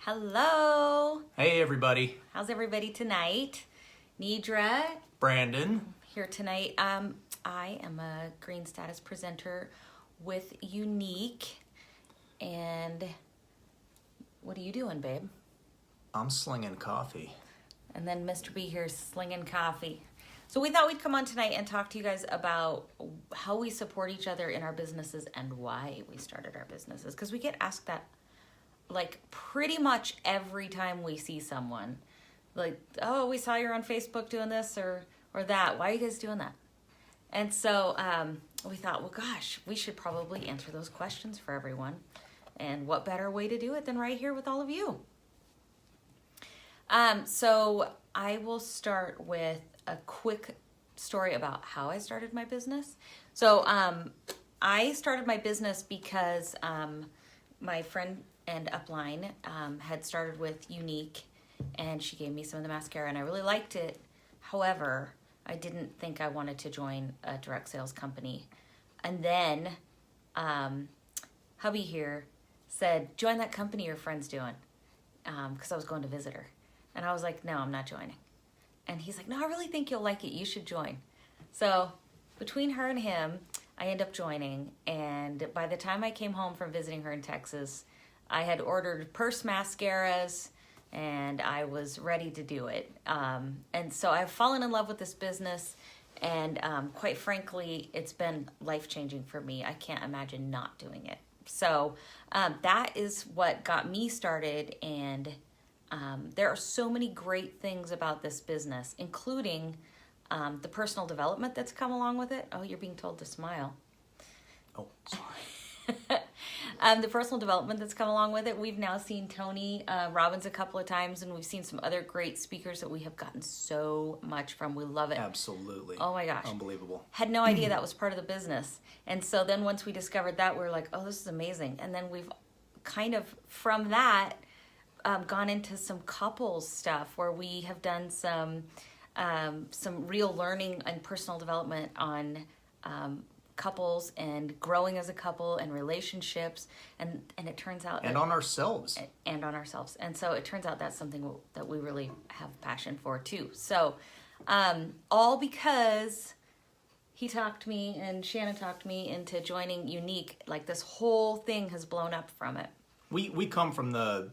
Hello. Hey everybody. How's everybody tonight? Nidra Brandon. here tonight. I am a green status presenter with Younique. And what are you doing, babe? I'm slinging coffee. And then Mr. B here slinging coffee. So we thought we'd come on tonight and talk to you guys about how we support each other in our businesses and why we started our businesses. Because we get asked that like pretty much every time we see someone. Like, oh, we saw you're on Facebook doing this or that. Why are you guys doing that? And so we thought, well, gosh, we should probably answer those questions for everyone. And what better way to do it than right here with all of you? So I will start with a quick story about how I started my business. So I started my business because my friend and upline had started with Younique, and she gave me some of the mascara, and I really liked it. However, I didn't think I wanted to join a direct sales company. And then hubby here said, join that company your friend's doing, because I was going to visit her. And I was like, no, I'm not joining. And he's like, no, I really think you'll like it. You should join. So between her and him, I end up joining. And by the time I came home from visiting her in Texas, I had ordered purse mascaras and I was ready to do it. And so I've fallen in love with this business. And quite frankly, it's been life-changing for me. I can't imagine not doing it. So that is what got me started. And there are so many great things about this business, including the personal development that's come along with it. Oh, you're being told to smile. Oh, sorry. The personal development that's come along with it. We've now seen Tony Robbins a couple of times, and we've seen some other great speakers that we have gotten so much from. We love it. Absolutely. Oh my gosh. Unbelievable. Had no idea that was part of the business. And so then once we discovered that, we were like, oh, this is amazing. And then we've kind of, from that, gone into some couples stuff where we have done some real learning and personal development on couples and growing as a couple and relationships, and it turns out and on ourselves. And so it turns out that's something that we really have passion for too. So all because he talked me and Shannon talked me into joining Younique. Like, this whole thing has blown up from it. We come from the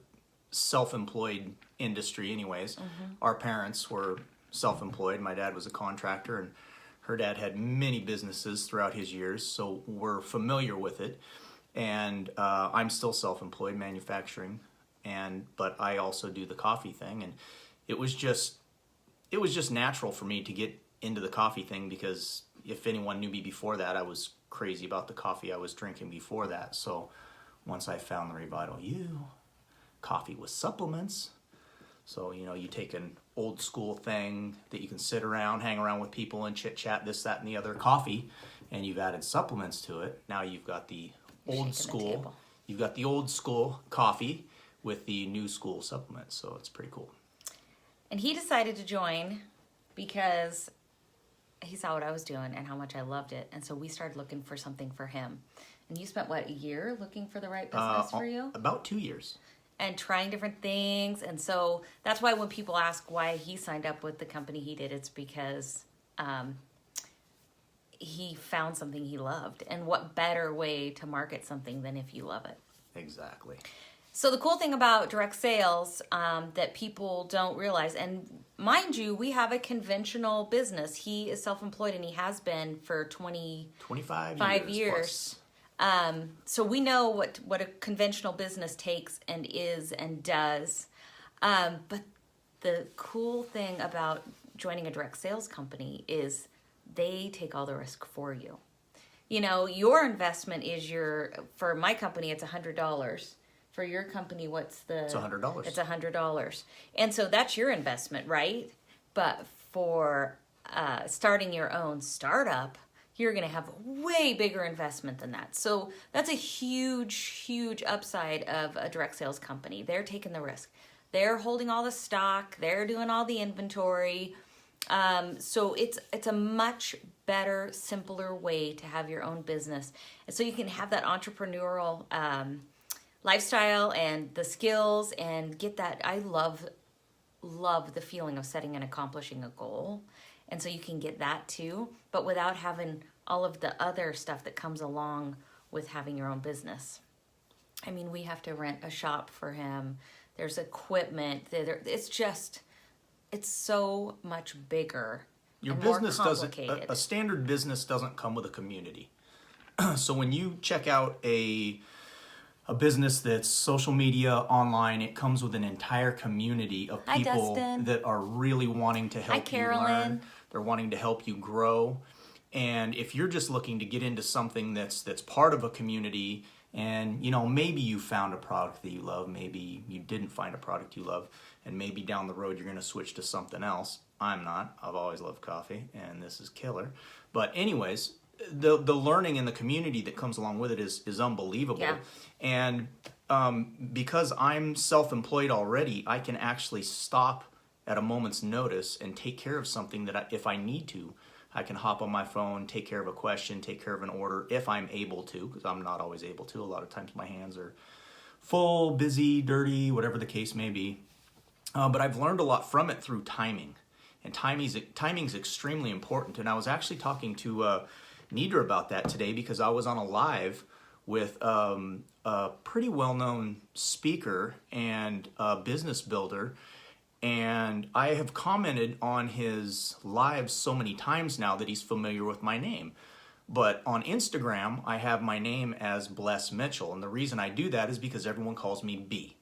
self-employed industry anyways. Mm-hmm. Our parents were self-employed. My dad was a contractor, and her dad had many businesses throughout his years, so we're familiar with it. And I'm still self-employed, manufacturing, but I also do the coffee thing. And it was just natural for me to get into the coffee thing, because if anyone knew me before that, I was crazy about the coffee I was drinking before that. So once I found the Revital coffee with supplements. So, you take an old school thing that you can sit around, hang around with people and chit chat, this, that, and the other, coffee, and you've added supplements to it. Now you've got the old school. You've got the old school coffee with the new school supplements. So it's pretty cool. And he decided to join because he saw what I was doing and how much I loved it. And so we started looking for something for him. And you spent, what, a year looking for the right business for you? About 2 years. And trying different things. And so that's why when people ask why he signed up with the company he did, it's because he found something he loved. And what better way to market something than if you love it? Exactly. So the cool thing about direct sales that people don't realize, and mind you, we have a conventional business. He is self-employed, and he has been for 25 years. So we know what a conventional business takes and is and does. But the cool thing about joining a direct sales company is they take all the risk for you. Your investment is for my company, it's $100. For your company, it's $100. It's $100. And so that's your investment, right? But for starting your own startup, you're going to have a way bigger investment than that. So that's a huge, huge upside of a direct sales company. They're taking the risk. They're holding all the stock. They're doing all the inventory. So it's a much better, simpler way to have your own business. And so you can have that entrepreneurial lifestyle and the skills and get that. I love the feeling of setting and accomplishing a goal. And so you can get that too, but without having all of the other stuff that comes along with having your own business. I mean, we have to rent a shop for him. There's equipment. It's so much bigger. Your and more business complicated. a standard business doesn't come with a community. So when you check out a business that's social media, online, it comes with an entire community of people that are really wanting to help you learn. They're wanting to help you grow. And if you're just looking to get into something that's part of a community, and maybe you found a product that you love, maybe you didn't find a product you love, and maybe down the road you're going to switch to something else. I'm not. I've always loved coffee, and this is killer. But anyways, the learning and the community that comes along with it is unbelievable. Yeah. And because I'm self-employed already, I can actually stop at a moment's notice and take care of something that if I need to, I can hop on my phone, take care of a question, take care of an order if I'm able to, because I'm not always able to. A lot of times my hands are full, busy, dirty, whatever the case may be. But I've learned a lot from it through timing. And timing's extremely important. And I was actually talking to Nidra about that today because I was on a live with a pretty well-known speaker and business builder. And I have commented on his lives so many times now that he's familiar with my name. But on Instagram, I have my name as Bless Mitchell. And the reason I do that is because everyone calls me B.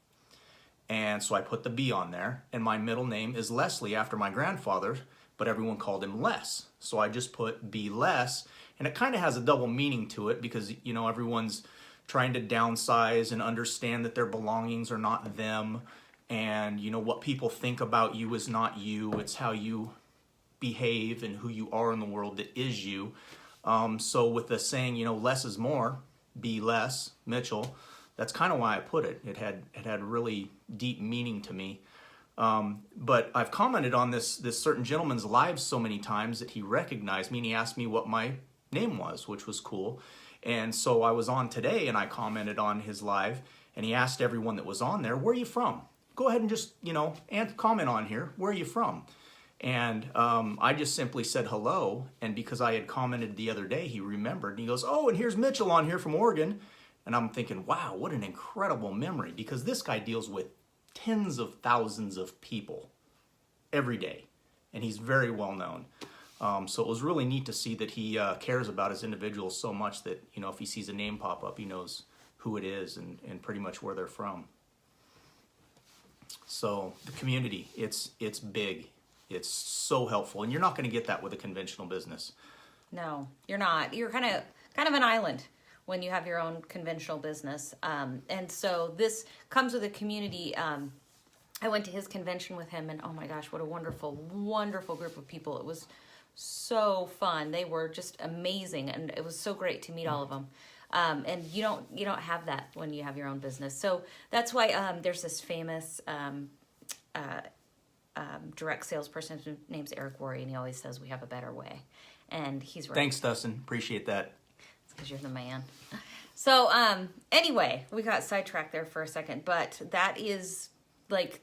And so I put the B on there. And my middle name is Leslie after my grandfather, but everyone called him Les. So I just put B Les. And it kind of has a double meaning to it because, everyone's trying to downsize and understand that their belongings are not them. And, what people think about you is not you. It's how you behave and who you are in the world that is you. So with the saying, less is more, be less, Mitchell, that's kind of why I put it. It had really deep meaning to me. But I've commented on this certain gentleman's live so many times that he recognized me and he asked me what my name was, which was cool. And so I was on today and I commented on his live and he asked everyone that was on there, where are you from? Go ahead and just, and comment on here. Where are you from? And I just simply said hello. And because I had commented the other day, he remembered. And he goes, oh, and here's Mitchell on here from Oregon. And I'm thinking, wow, what an incredible memory. Because this guy deals with tens of thousands of people every day. And he's very well known. So it was really neat to see that he cares about his individuals so much that, if he sees a name pop up, he knows who it is and pretty much where they're from. So the community, it's big. It's so helpful, and you're not going to get that with a conventional business. No, you're not. You're kind of an island when you have your own conventional business. And so this comes with a community. I went to his convention with him, and oh my gosh, what a wonderful, wonderful group of people. It was so fun. They were just amazing, and it was so great to meet all of them. And you don't have that when you have your own business. So that's why there's this famous direct salesperson whose name's Eric Worre, and he always says we have a better way. And he's right. Thanks, Dustin. Appreciate that. It's because you're the man. So anyway, we got sidetracked there for a second, but that is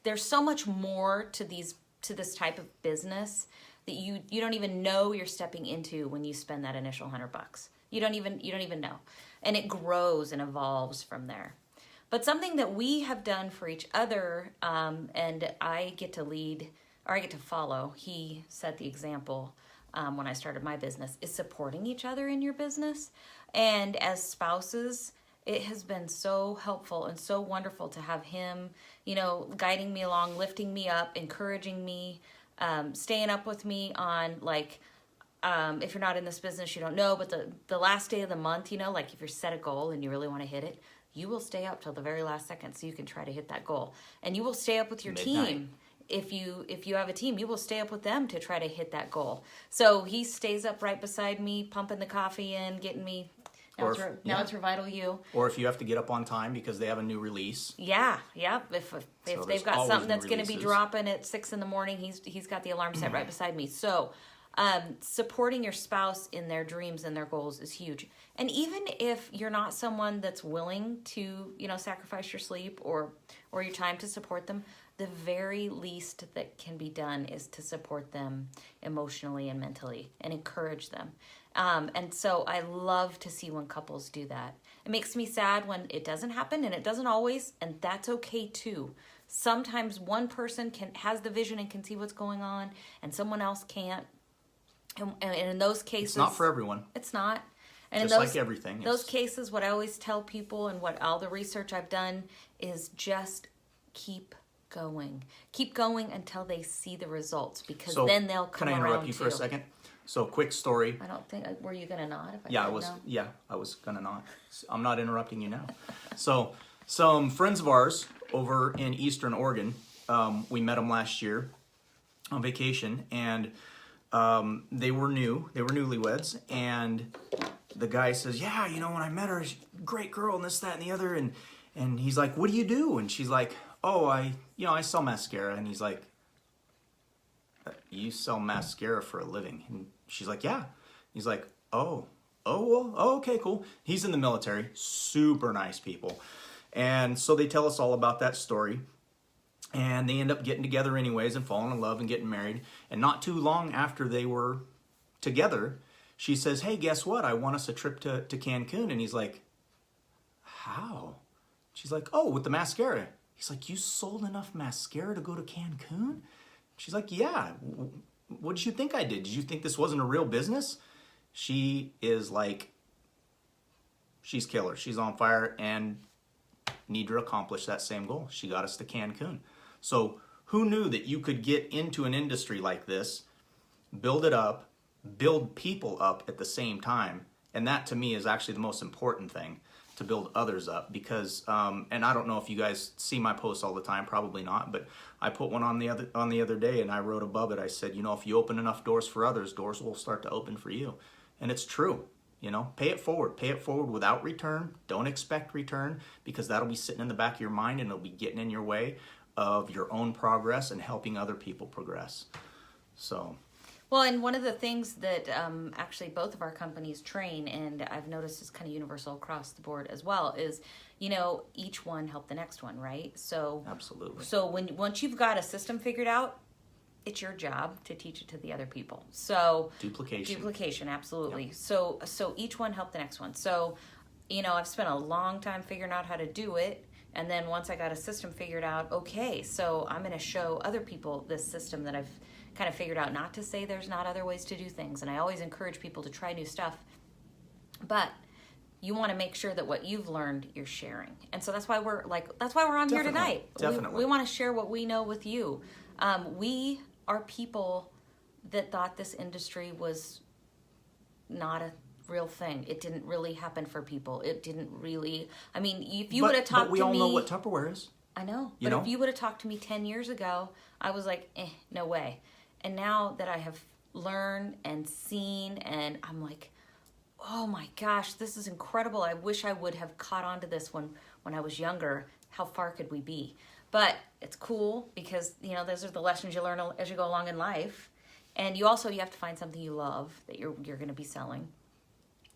there's so much more to this type of business that you don't even know you're stepping into when you spend that initial $100. You don't even know. And it grows and evolves from there. But something that we have done for each other, and I get to lead, or I get to follow, he set the example when I started my business, is supporting each other in your business. And as spouses, it has been so helpful and so wonderful to have him, guiding me along, lifting me up, encouraging me, staying up with me on if you're not in this business, you don't know, but the last day of the month, if you're set a goal and you really want to hit it, you will stay up till the very last second so you can try to hit that goal. And you will stay up with your team. If you have a team, you will stay up with them to try to hit that goal. So he stays up right beside me, pumping the coffee in, getting me. Now it's Revital You. Or if you have to get up on time because they have a new release. Yeah. If they've got something that's going to be dropping at 6 a.m, he's got the alarm set right beside me. So Supporting your spouse in their dreams and their goals is huge. And even if you're not someone that's willing to, sacrifice your sleep or your time to support them, the very least that can be done is to support them emotionally and mentally and encourage them. And so I love to see when couples do that. It makes me sad when it doesn't happen, and it doesn't always, and that's okay too. Sometimes one person has the vision and can see what's going on, and someone else can't. And in those cases, it's not for everyone. It's not. And just in those, like everything. Those cases, what I always tell people and what all the research I've done is just keep going. Keep going until they see the results, because then they'll come around. Can I interrupt you for a second? So, quick story. I don't think, were you going to nod? I was going to nod. I'm not interrupting you now. So, some friends of ours over in Eastern Oregon, we met them last year on vacation, and they were newlyweds, and the guy says, yeah, when I met her, she's a great girl, and this, that, and the other, and he's like, what do you do? And she's like, oh, I sell mascara. And he's like, you sell mascara for a living? And she's like, yeah. He's like, well, okay, cool. He's in the military, super nice people. And so they tell us all about that story. And they end up getting together anyways and falling in love and getting married. And not too long after they were together, she says, hey, guess what? I want us a trip to Cancun. And he's like, how? She's like, oh, with the mascara. He's like, you sold enough mascara to go to Cancun? She's like, yeah. What did you think I did? Did you think this wasn't a real business? She is like, she's killer. She's on fire and need to accomplish that same goal. She got us to Cancun. So who knew that you could get into an industry like this, build it up, build people up at the same time? And that to me is actually the most important thing, to build others up, because and I don't know if you guys see my posts all the time, probably not, but I put one on the other day, and I wrote above it, I said, if you open enough doors for others, doors will start to open for you. And it's true. Pay it forward without return. Don't expect return, because that'll be sitting in the back of your mind, and it'll be getting in your way of your own progress and helping other people progress. So well, and one of the things that actually both of our companies train, and I've noticed is kind of universal across the board as well, is, each one help the next one, right? So absolutely. So once you've got a system figured out, it's your job to teach it to the other people. So duplication, absolutely. Yep. So each one help the next one. So, I've spent a long time figuring out how to do it. And then once I got a system figured out, okay, so I'm going to show other people this system that I've kind of figured out. Not to say there's not other ways to do things, and I always encourage people to try new stuff, but you want to make sure that what you've learned you're sharing. And so that's why we're on here tonight. Definitely. We want to share what we know with you. We are people that thought this industry was not a real thing. It didn't really happen for people. It didn't really. I mean, if you would have talked to me, but we all know what Tupperware is. I know. But if you would have talked to me 10 years ago, I was like, no way. And now that I have learned and seen, and I'm like, oh my gosh, this is incredible. I wish I would have caught on to this when I was younger. How far could we be? But it's cool because, those are the lessons you learn as you go along in life. And you have to find something you love that you're going to be selling.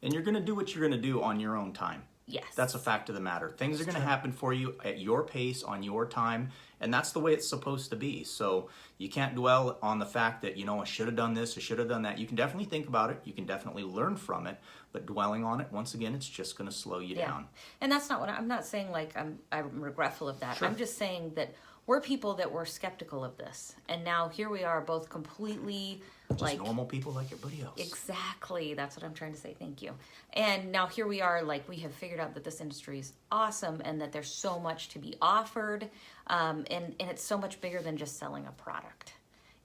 And you're going to do what you're going to do on your own time. Yes. That's a fact of the matter. Things are going to happen for you at your pace, on your time, and that's the way it's supposed to be. So you can't dwell on the fact that, I should have done this, I should have done that. You can definitely think about it. You can definitely learn from it, but dwelling on it, once again, it's just going to slow you down. And that's not what I'm not saying, like I'm regretful of that. Sure. I'm just saying that we're people that were skeptical of this, and now here we are, both completely just normal people like everybody else. Exactly, that's what I'm trying to say. Thank you. And now here we are, we have figured out that this industry is awesome, and that there's so much to be offered, and it's so much bigger than just selling a product.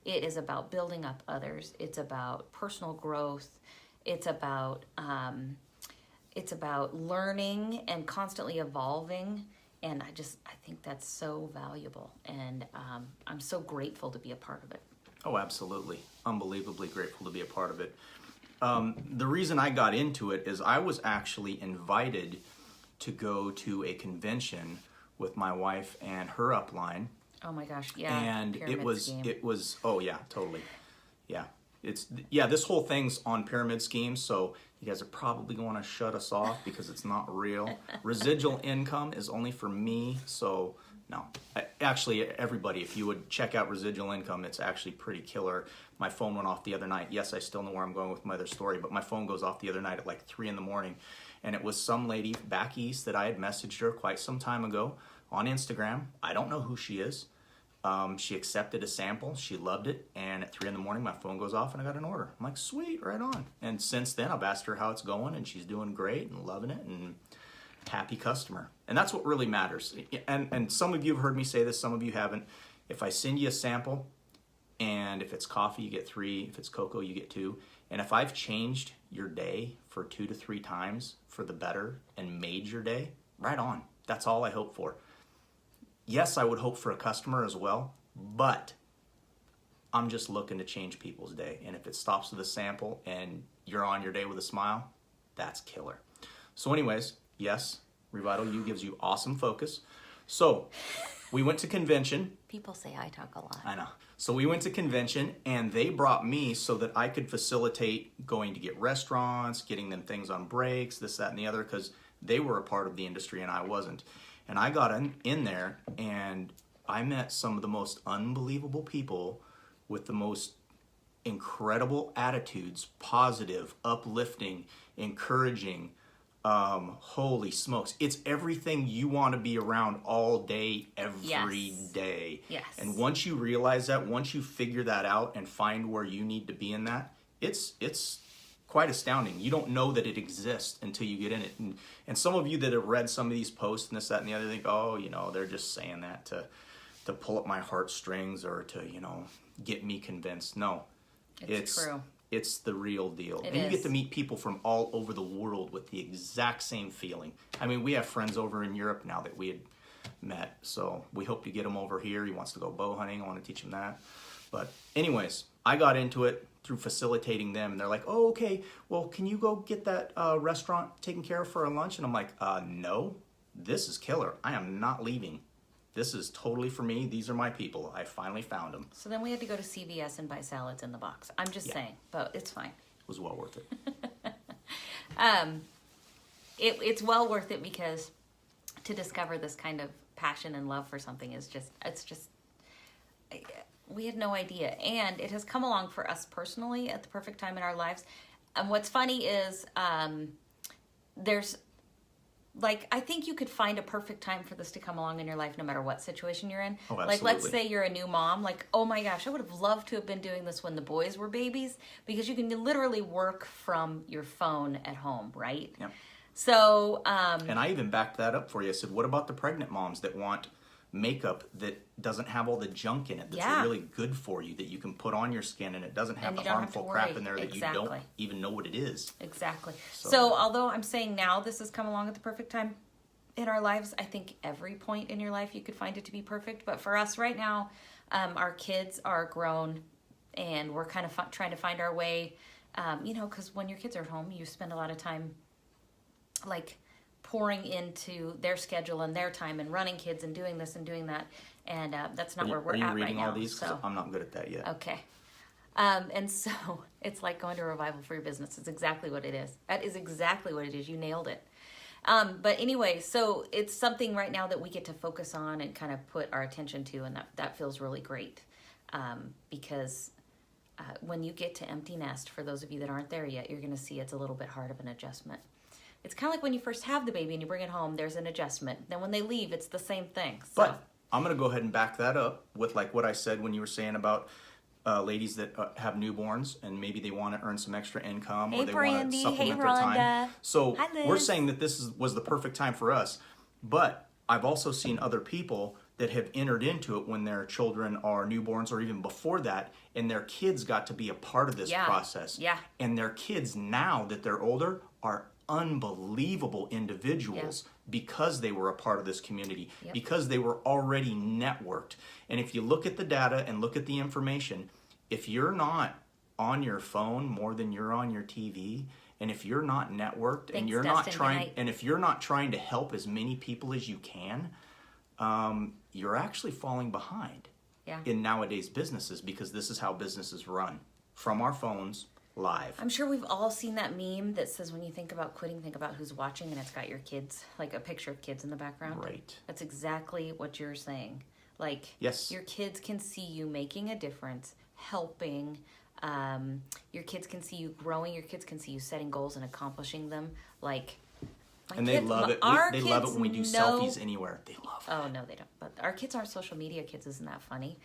It is about building up others. It's about personal growth. It's about learning and constantly evolving. And I think that's so valuable, and I'm so grateful to be a part of it. Oh, absolutely. Unbelievably grateful to be a part of it. The reason I got into it is I was actually invited to go to a convention with my wife and her upline. Oh my gosh, yeah. And it was, oh yeah, totally. Yeah. this whole thing's on pyramid schemes, so you guys are probably going to shut us off because it's not real. Residual income is only for me, so no. Actually, everybody, if you would check out residual income, it's actually pretty killer. My phone went off the other night. Yes, I still know where I'm going with my other story, but my phone goes off the other night at like 3 in the morning, and it was some lady back east that I had messaged her quite some time ago on Instagram. I don't know who she is. She accepted a sample. She loved it. And at 3 in the morning, my phone goes off and I got an order. I'm like, sweet, right on. And since then, I've asked her how it's going, and she's doing great and loving it and happy customer. And that's what really matters. And some of you have heard me say this, some of you haven't. If I send you a sample, and if it's coffee, you get 3. If it's cocoa, you get 2. And if I've changed your day for 2 to 3 times for the better and made your day, right on. That's all I hope for. Yes, I would hope for a customer as well, but I'm just looking to change people's day. And if it stops with a sample and you're on your day with a smile, that's killer. So anyways, yes, Revital U gives you awesome focus. So we went to convention. People say I talk a lot. I know. So we went to convention, and they brought me so that I could facilitate going to get restaurants, getting them things on breaks, this, that, and the other, because they were a part of the industry and I wasn't. And I got in there, and I met some of the most unbelievable people with the most incredible attitudes, positive, uplifting, encouraging. Holy smokes. It's everything you want to be around all day, every day. Yes. And once you realize that, once you figure that out and find where you need to be in that, it's quite astounding. You don't know that it exists until you get in it. And some of you that have read some of these posts and this, that, and the other think, oh, they're just saying that to pull up my heartstrings or to, get me convinced. No. It's true. It's the real deal. It and you is. get to meet people from all over the world with the exact same feeling. I mean, we have friends over in Europe now that we had met. So we hope to get him over here. He wants to go bow hunting. I want to teach him that. But anyways, I got into it through facilitating them. And they're like, oh, okay, well, can you go get that restaurant taken care of for a lunch? And I'm like, no, this is killer. I am not leaving. This is totally for me. These are my people. I finally found them. So then we had to go to CVS and buy salads in the box. I'm just saying, but it's fine. It was well worth it. It's well worth it because to discover this kind of passion and love for something is we had no idea. And it has come along for us personally at the perfect time in our lives. And what's funny is there's, I think you could find a perfect time for this to come along in your life no matter what situation you're in. Oh, absolutely. Let's say you're a new mom. Oh my gosh, I would have loved to have been doing this when the boys were babies because you can literally work from your phone at home, right? Yep. So, and I even backed that up for you. I said, what about the pregnant moms that want makeup that doesn't have all the junk in it, that's really good for you, that you can put on your skin and it doesn't have the harmful crap in there that you don't even know what it is. Exactly. So although I'm saying now this has come along at the perfect time in our lives, I think every point in your life you could find it to be perfect. But for us right now, our kids are grown and we're kind of trying to find our way, because when your kids are at home, you spend a lot of time pouring into their schedule and their time and running kids and doing this and doing that. And that's not where we're at right now. Are you reading all these? Because I'm not good at that yet. Okay. And so it's like going to a Revival for your business. It's exactly what it is. That is exactly what it is. You nailed it. But anyway, so it's something right now that we get to focus on and kind of put our attention to, and that feels really great. Because when you get to empty nest, for those of you that aren't there yet, you're going to see it's a little bit hard of an adjustment. It's kind of like when you first have the baby and you bring it home, there's an adjustment. Then when they leave, it's the same thing. So. But I'm going to go ahead and back that up with what I said when you were saying about ladies that have newborns and maybe they want to earn some extra income or they want to supplement their time. So we're saying that this was the perfect time for us. But I've also seen other people that have entered into it when their children are newborns or even before that, and their kids got to be a part of this process. Yeah. And their kids now that they're older are unbelievable individuals because they were a part of this community, because they were already networked. And if you look at the data and look at the information, if you're not on your phone more than you're on your TV, and if you're not networked and you're not trying, and if you're not trying to help as many people as you can, you're actually falling behind in nowadays businesses, because this is how businesses run. from our phones live. I'm sure we've all seen that meme that says when you think about quitting, think about who's watching, and it's got your kids, like a picture of kids in the background. Right. That's exactly what you're saying. Like, yes, your kids can see you making a difference, helping. Your kids can see you growing. Your kids can see you setting goals and accomplishing them. Like, and they love it. They love it when we do selfies anywhere. They love it. Oh, no, they don't. But our kids aren't social media kids. Isn't that funny?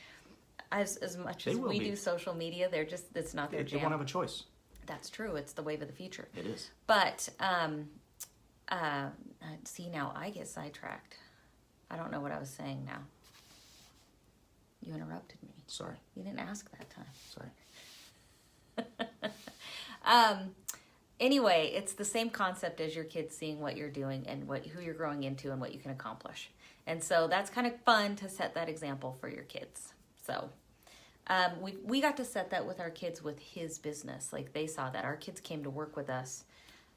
As much as we do social media, they're just, it's not their jam. They won't have a choice. That's true. It's the wave of the future. It is. But, see, now I get sidetracked. I don't know what I was saying now. You interrupted me. Sorry. You didn't ask that time. Sorry. Anyway, it's the same concept as your kids seeing what you're doing and who you're growing into and what you can accomplish. And so that's kind of fun to set that example for your kids. So we got to set that with our kids with his business. Like, they saw that. Our kids came to work with us.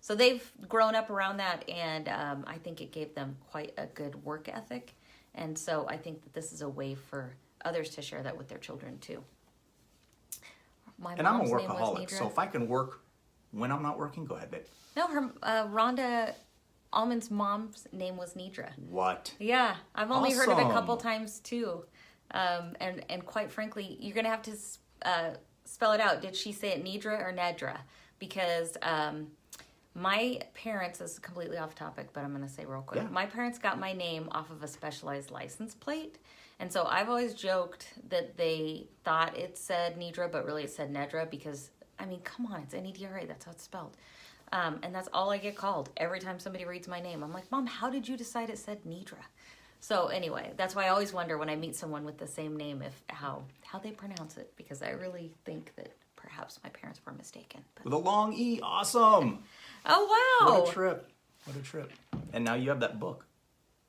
So they've grown up around that, and I think it gave them quite a good work ethic. And so I think that this is a way for others to share that with their children too. And I'm a workaholic, so if I can work when I'm not working, go ahead, babe. No, Rhonda Almond's mom's name was Nidra. What? Yeah, I've only heard of it a couple Awesome. times too. And quite frankly, you're going to have to spell it out. Did she say it Nidra or Nedra? Because my parents, this is completely off topic, but I'm going to say real quick. Yeah. My parents got my name off of a specialized license plate. And so I've always joked that they thought it said Nidra, but really it said Nedra because, I mean, come on, it's N-E-D-R-A. That's how it's spelled. And that's all I get called every time somebody reads my name. I'm like, Mom, how did you decide it said Nidra? So anyway, that's why I always wonder when I meet someone with the same name how they pronounce it, because I really think that perhaps my parents were mistaken. But... With a long E, awesome. Oh, wow. What a trip. What a trip. And now you have that book.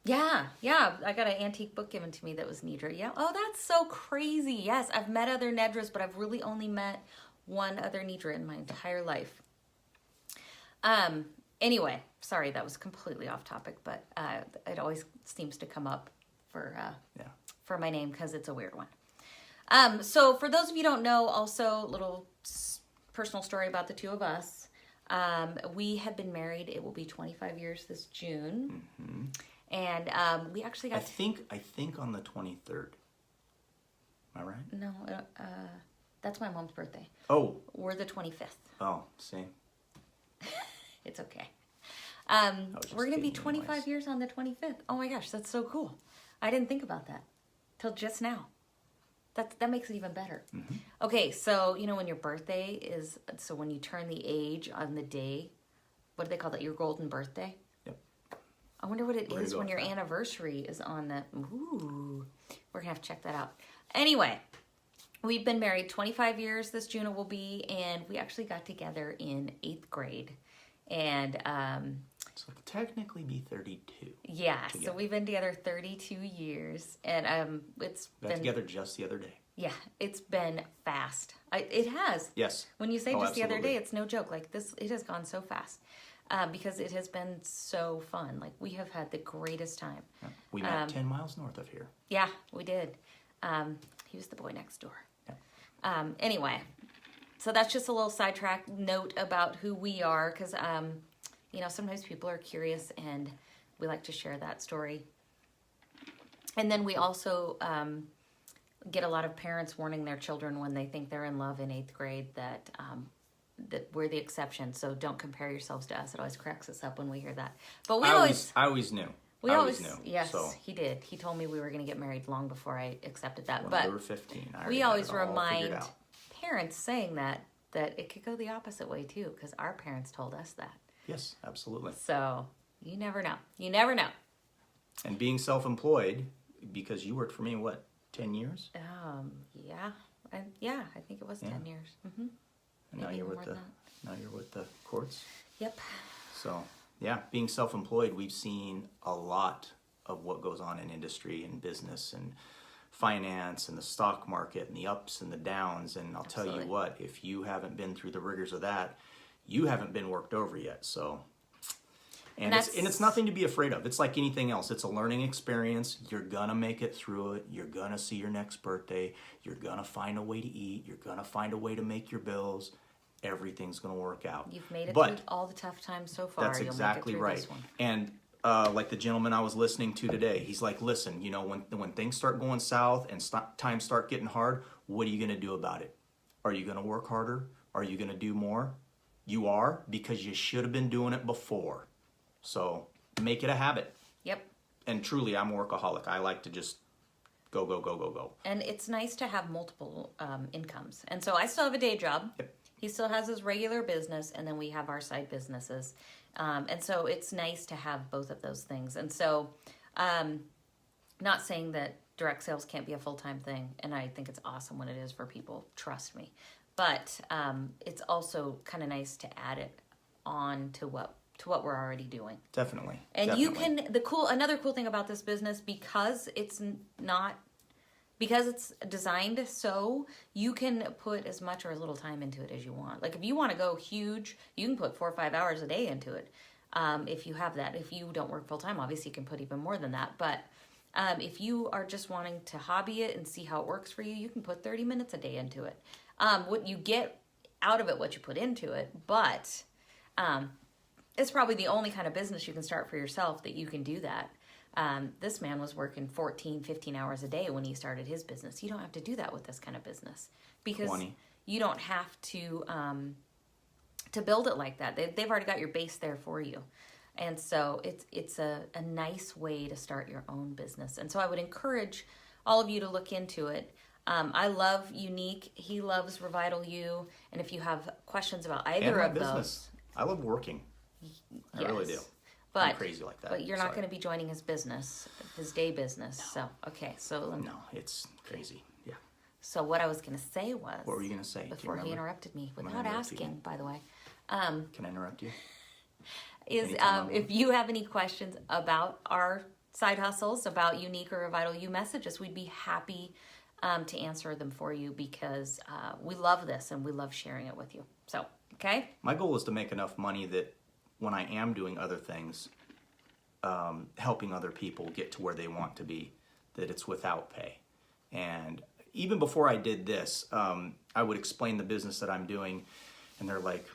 Yeah. I got an antique book given to me that was Nidra. Yeah. Oh, that's so crazy. Yes, I've met other Nedras, but I've really only met one other Nidra in my entire life. Anyway, sorry, that was completely off topic, but it always seems to come up for my name because it's a weird one. So for those of you who don't know, also a little personal story about the two of us. We have been married. It will be 25 years this June. Mm-hmm. And we actually got... I think on the 23rd. Am I right? No, that's my mom's birthday. Oh. We're the 25th. Oh, see. It's okay. We're going to be 25 years on the 25th. Oh my gosh, that's so cool. I didn't think about that till just now. That makes it even better. Mm-hmm. Okay, so you know when your birthday is, so when you turn the age on the day, what do they call that? Your golden birthday? Yep. I wonder what it is when your anniversary is on that. Ooh, we're going to have to check that out. Anyway, we've been married 25 years this June it will be, and we actually got together in 8th grade. And so it'll technically be 32. Yeah, together. So we've been together 32 years, and it's been together just the other day. Yeah, it's been fast. It has. Yes. When you say just absolutely. the other day, it's no joke. Like this, it has gone so fast because it has been so fun. Like we have had the greatest time. Yeah. We met 10 miles north of here. Yeah, we did. He was the boy next door. Yeah. Anyway. So that's just a little sidetrack note about who we are, because, sometimes people are curious and we like to share that story. And then we also get a lot of parents warning their children when they think they're in love in 8th grade that we're the exception. So don't compare yourselves to us. It always cracks us up when we hear that. But we I always knew. I always knew. Yes, so. He did. He told me we were going to get married long before I accepted that. When we were 15. We always remind parents saying that it could go the opposite way too, because our parents told us that. Yes, absolutely. So you never know. You never know. And being self-employed, because you worked for me, what, 10 years? Yeah. I think it was 10 years. Mm-hmm. And now you're with the courts. Yep. So yeah, being self-employed, we've seen a lot of what goes on in industry and business and finance and the stock market and the ups and the downs. And I'll tell you what, if you haven't been through the rigors of that, you haven't been worked over yet. So And it's nothing to be afraid of. It's like anything else. It's a learning experience. You're gonna make it through it. You're gonna see your next birthday. You're gonna find a way to eat. You're gonna find a way to make your bills. Everything's gonna work out. You've made it through all the tough times so far. That's exactly right. This one. And like the gentleman I was listening to today, he's like, listen, you know, when things start going south and times start getting hard, what are you gonna do about it? Are you gonna work harder? Are you gonna do more? You are, because you should have been doing it before. So make it a habit. Yep. And truly, I'm a workaholic. I like to just go, go, go, go, go. And it's nice to have multiple incomes. And so I still have a day job. Yep. He still has his regular business, and then we have our side businesses. And so it's nice to have both of those things. And so not saying that direct sales can't be a full-time thing, and I think it's awesome when it is for people, trust me. But it's also kind of nice to add it on to what we're already doing. Definitely. And Definitely. you can another cool thing about this business, because it's designed so you can put as much or as little time into it as you want. Like if you want to go huge, you can put 4 or 5 hours a day into it. If you have that, if you don't work full time, obviously you can put even more than that. But if you are just wanting to hobby it and see how it works for you, you can put 30 minutes a day into it. What you get out of it, what you put into it, but it's probably the only kind of business you can start for yourself that you can do that. This man was working 14, 15 hours a day when he started his business. You don't have to do that with this kind of business, because 20. You don't have to build it like that. They've already got your base there for you. And so it's a nice way to start your own business. And so I would encourage all of you to look into it. I love Younique. He loves Revital U. And if you have questions about either of those. I love working. I really do. But I'm crazy like that. But you're not going to be joining his business, his day business. No. So, okay. So no, it's crazy. Yeah. So what I was going to say was. What were you going to say? Before he interrupted me without asking, by the way. Can I interrupt you? If you have any questions about our side hustles, about Younique or Revital, you message us. We'd be happy to answer them for you, because we love this and we love sharing it with you. So, okay? My goal is to make enough money that when I am doing other things, helping other people get to where they want to be, that it's without pay. And even before I did this, I would explain the business that I'm doing, and they're like,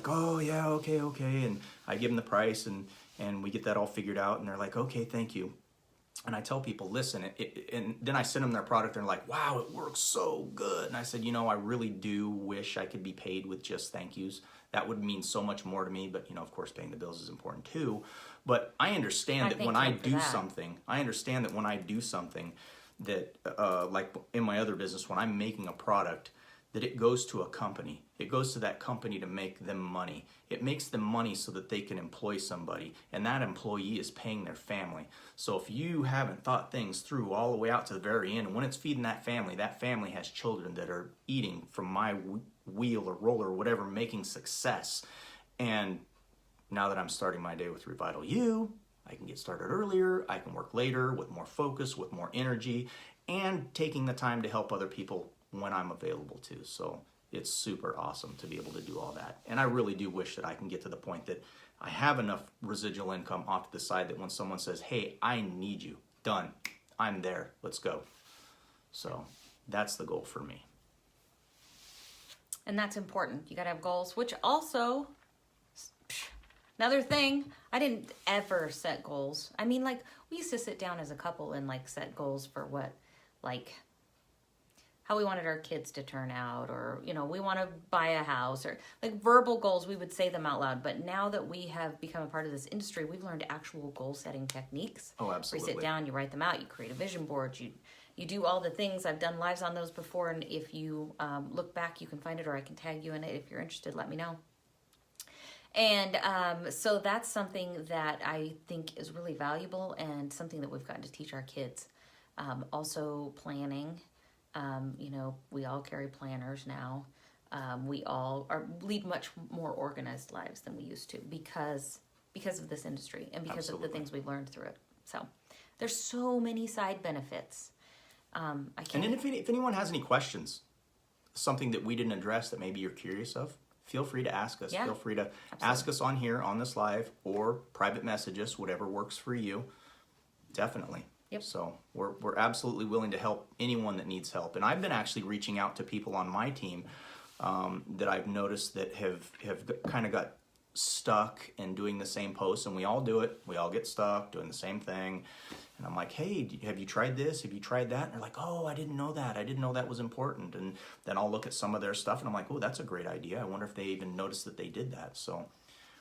oh yeah, okay. And I give them the price, and we get that all figured out, and they're like, okay, thank you. And I tell people, listen, and then I send them their product, and they're like, wow, it works so good. And I said, I really do wish I could be paid with just thank yous. That would mean so much more to me, but of course, paying the bills is important too. But I understand that when I do something, that, like in my other business, when I'm making a product, that it goes to a company. It goes to that company to make them money. It makes them money so that they can employ somebody, and that employee is paying their family. So if you haven't thought things through all the way out to the very end, when it's feeding that family has children that are eating from my wheel or roller or whatever, making success. And now that I'm starting my day with Revital U, I can get started earlier, I can work later with more focus, with more energy, and taking the time to help other people when I'm available to. So it's super awesome to be able to do all that. And I really do wish that I can get to the point that I have enough residual income off to the side that when someone says, hey, I need you, done, I'm there, let's go. So that's the goal for me. And that's important. You got to have goals, which also, another thing, I didn't ever set goals. I mean, like, we used to sit down as a couple and, like, set goals for what, like, how we wanted our kids to turn out, or, we want to buy a house, or, like, verbal goals, we would say them out loud. But now that we have become a part of this industry, we've learned actual goal-setting techniques. Oh, absolutely. You sit down, you write them out, you create a vision board, you do all the things. I've done lives on those before, and if you look back, you can find it, or I can tag you in it. If you're interested, let me know. And so that's something that I think is really valuable, and something that we've gotten to teach our kids. Also planning. We all carry planners now. We all lead much more organized lives than we used to because of this industry, and because of the things we've learned through it. So there's so many side benefits. And then if anyone has any questions, something that we didn't address that maybe you're curious of, feel free to ask us. Yeah, Feel free to absolutely. ask us on here, on this live, or private message us, whatever works for you. Definitely. Yep. So we're absolutely willing to help anyone that needs help. And I've been actually reaching out to people on my team that I've noticed that have kind of got stuck and doing the same posts, and we all do it. We all get stuck doing the same thing. And I'm like, hey, have you tried this? Have you tried that? And they're like, oh, I didn't know that. I didn't know that was important. And then I'll look at some of their stuff and I'm like, oh, that's a great idea. I wonder if they even noticed that they did that. So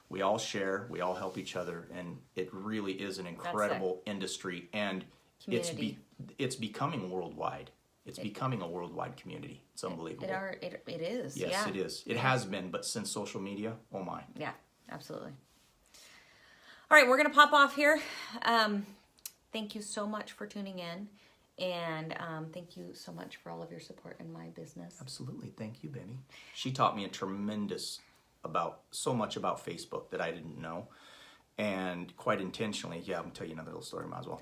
we all share, we all help each other, and it really is an incredible industry, and Community. it's becoming worldwide. It's becoming a worldwide community. It's unbelievable. It is. Yes, Yeah. it is. It has been, but since social media, oh my. Yeah, absolutely. All right, we're going to pop off here. Thank you so much for tuning in. And thank you so much for all of your support in my business. Absolutely. Thank you, baby. She taught me so much about Facebook that I didn't know. And quite intentionally, yeah, I'm going to tell you another little story, might as well.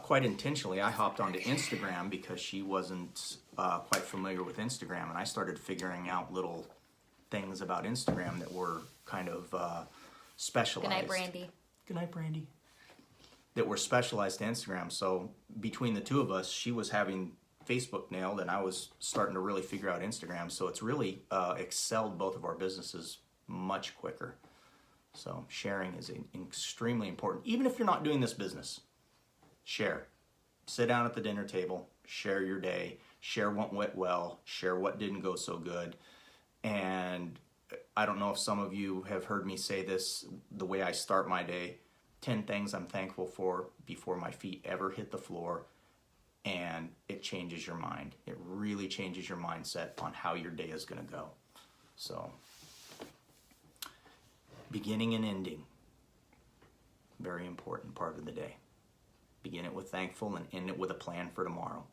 Quite intentionally, I hopped onto Instagram because she wasn't quite familiar with Instagram. And I started figuring out little things about Instagram that were kind of specialized. Good night, Brandy. Good night, Brandy. That were specialized to Instagram. So between the two of us, she was having Facebook nailed, and I was starting to really figure out Instagram. So it's really excelled both of our businesses much quicker. So sharing is extremely important. Even if you're not doing this business, share. Sit down at the dinner table, share your day, share what went well, share what didn't go so good. And I don't know if some of you have heard me say this, the way I start my day, 10 things I'm thankful for before my feet ever hit the floor. And it changes your mind. It really changes your mindset on how your day is going to go. So beginning and ending, very important part of the day. Begin it with thankful and end it with a plan for tomorrow.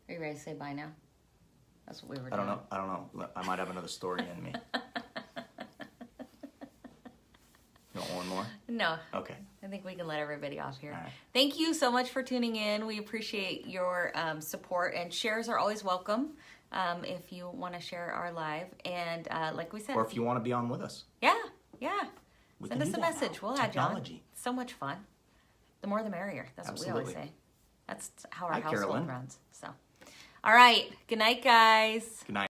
Are you ready to say bye now? That's what we were I doing. don't know. I might have another story in me. You want one more? No. Okay. I think we can let everybody off here. All right. Thank you so much for tuning in. We appreciate your support, and shares are always welcome if you want to share our live. And like we said, Or if you want to be on with us. yeah, We send can us do a that message. now. We'll add you on. Technology. It's so much fun. The more the merrier. That's what we always Absolutely. say. That's how our Hi, household Carolyn. runs. So, all right. Good night, guys. Good night.